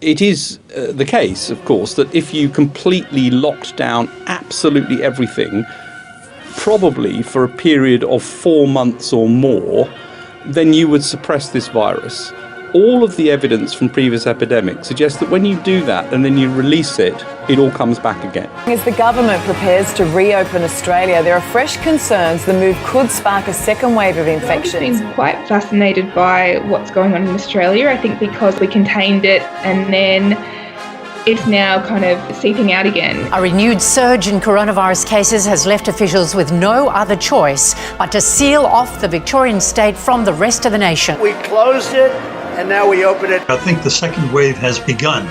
It is the case, of course, that if you completely locked down absolutely everything, probably for a period of 4 months or more, then you would suppress this virus. All of the evidence from previous epidemics suggests that when you do that and then you release it, it all comes back again. As the government prepares to reopen Australia, there are fresh concerns the move could spark a second wave of infections. I've been quite fascinated by what's going on in Australia, I think because we contained it and then it's now kind of seeping out again. A renewed surge in coronavirus cases has left officials with no other choice but to seal off the Victorian state from the rest of the nation. We closed it and now we open it. I think the second wave has begun.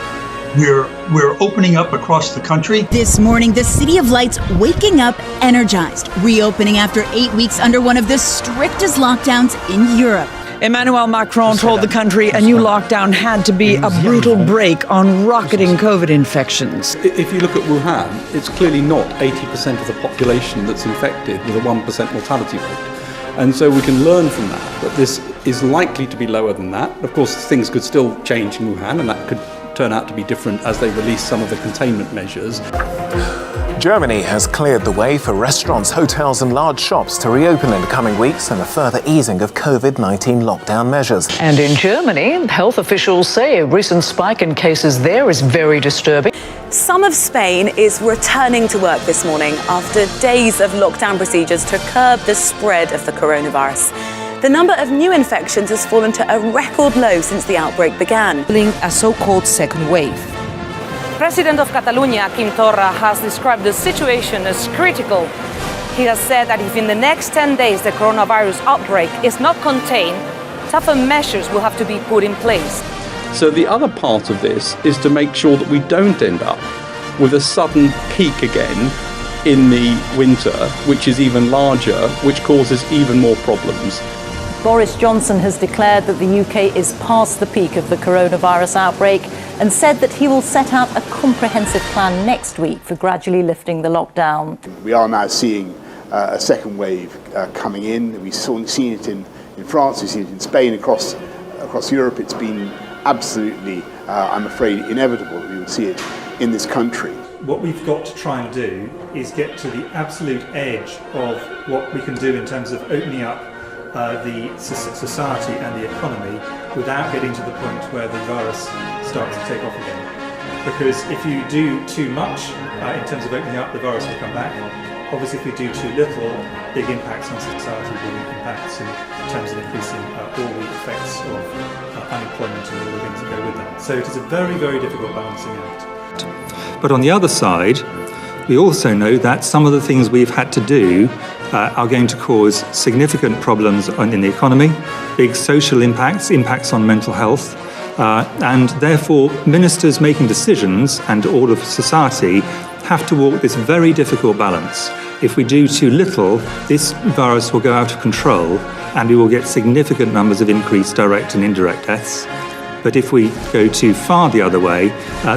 We're opening up across the country. This morning, the City of Lights waking up energized, reopening after 8 weeks under one of the strictest lockdowns in Europe. Emmanuel Macron told the country a new lockdown had to be a brutal break on rocketing COVID infections. If you look at Wuhan, it's clearly not 80% of the population that's infected with a 1% mortality rate. And so we can learn from that this is likely to be lower than that. Of course, things could still change in Wuhan, and that could turn out to be different as they release some of the containment measures. Germany has cleared the way for restaurants, hotels and large shops to reopen in the coming weeks and a further easing of COVID-19 lockdown measures. And in Germany, health officials say a recent spike in cases there is very disturbing. Some of Spain is returning to work this morning after days of lockdown procedures to curb the spread of the coronavirus. The number of new infections has fallen to a record low since the outbreak began. A so-called second wave. President of Catalonia, Quim Torra, has described the situation as critical. He has said that if in the next 10 days the coronavirus outbreak is not contained, tougher measures will have to be put in place. So the other part of this is to make sure that we don't end up with a sudden peak again in the winter, which is even larger, which causes even more problems. Boris Johnson has declared that the UK is past the peak of the coronavirus outbreak and said that he will set out a comprehensive plan next week for gradually lifting the lockdown. We are now seeing a second wave coming in. We've seen it in France, we've seen it in Spain, across Europe. It's been absolutely, I'm afraid, inevitable that we would see it in this country. What we've got to try and do is get to the absolute edge of what we can do in terms of opening up the society and the economy without getting to the point where the virus starts to take off again. Because if you do too much in terms of opening up, the virus will come back. Obviously, if we do too little, big impacts on society, big impacts in terms of increasing all the effects of unemployment and all the things that go with that. So it is a very, very difficult balancing act. But on the other side, we also know that some of the things we've had to do are going to cause significant problems in the economy, big social impacts on mental health, and therefore ministers making decisions and all of society have to walk this very difficult balance. If we do too little, this virus will go out of control and we will get significant numbers of increased direct and indirect deaths. But if we go too far the other way,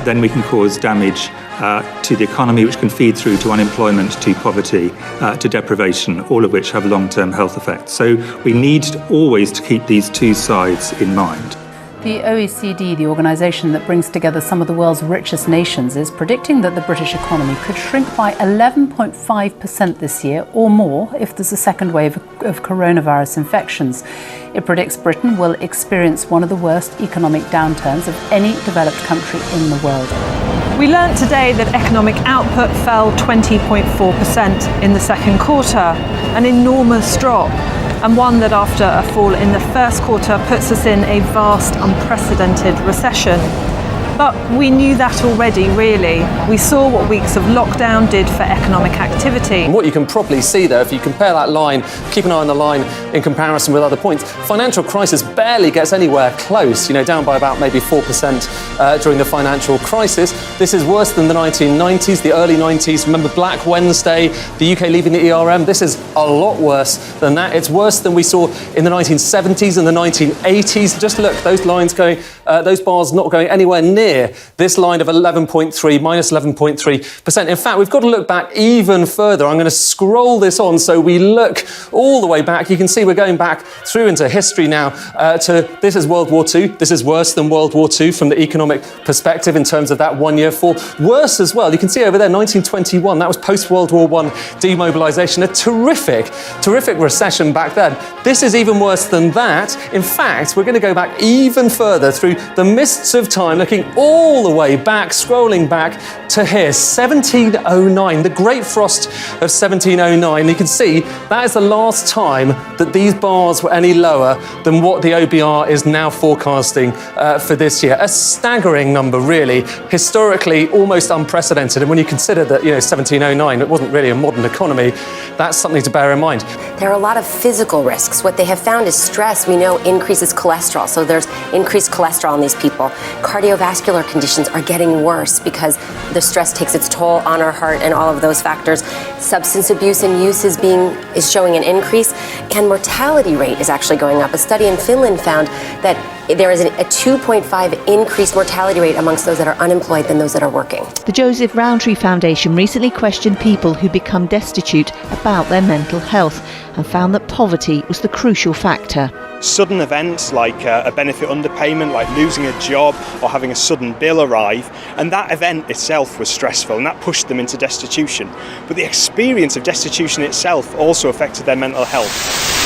then we can cause damage to the economy, which can feed through to unemployment, to poverty, to deprivation, all of which have long-term health effects. So we need always to keep these two sides in mind. The OECD, the organisation that brings together some of the world's richest nations, is predicting that the British economy could shrink by 11.5% this year or more if there's a second wave of coronavirus infections. It predicts Britain will experience one of the worst economic downturns of any developed country in the world. We learnt today that economic output fell 20.4% in the second quarter, an enormous drop, and one that after a fall in the first quarter puts us in a vast, unprecedented recession. But we knew that already, really. We saw what weeks of lockdown did for economic activity. And what you can probably see there, if you compare that line, keep an eye on the line in comparison with other points, financial crisis barely gets anywhere close, down by about maybe 4% during the financial crisis. This is worse than the 1990s, the early 90s. Remember Black Wednesday, the UK leaving the ERM? This is a lot worse than that. It's worse than we saw in the 1970s and the 1980s. Just look, those lines going, those bars not going anywhere near near this line of 11.3, minus 11.3%. In fact, we've got to look back even further. I'm going to scroll this on so we look all the way back. You can see we're going back through into history now to this is World War II. This is worse than World War II from the economic perspective in terms of that 1 year fall. Worse as well. You can see over there, 1921. That was post-World War I demobilisation. A terrific recession back then. This is even worse than that. In fact, we're going to go back even further through the mists of time, looking all the way back, scrolling back to here, 1709, the Great Frost of 1709. You can see that is the last time that these bars were any lower than what the OBR is now forecasting for this year. A staggering number, really, historically almost unprecedented. And when you consider that, 1709, it wasn't really a modern economy, that's something to bear in mind. There are a lot of physical risks. What they have found is stress, we know, increases cholesterol. So there's increased cholesterol in these people. Cardiovascular conditions are getting worse because the stress takes its toll on our heart and all of those factors. Substance abuse and use is showing an increase, and mortality rate is actually going up. A study in Finland found that there is a 2.5 increased mortality rate amongst those that are unemployed than those that are working. The Joseph Rowntree Foundation recently questioned people who become destitute about their mental health and found that poverty was the crucial factor. Sudden events like a benefit underpayment, like losing a job or having a sudden bill arrive, and that event itself was stressful and that pushed them into destitution. But the experience of destitution itself also affected their mental health.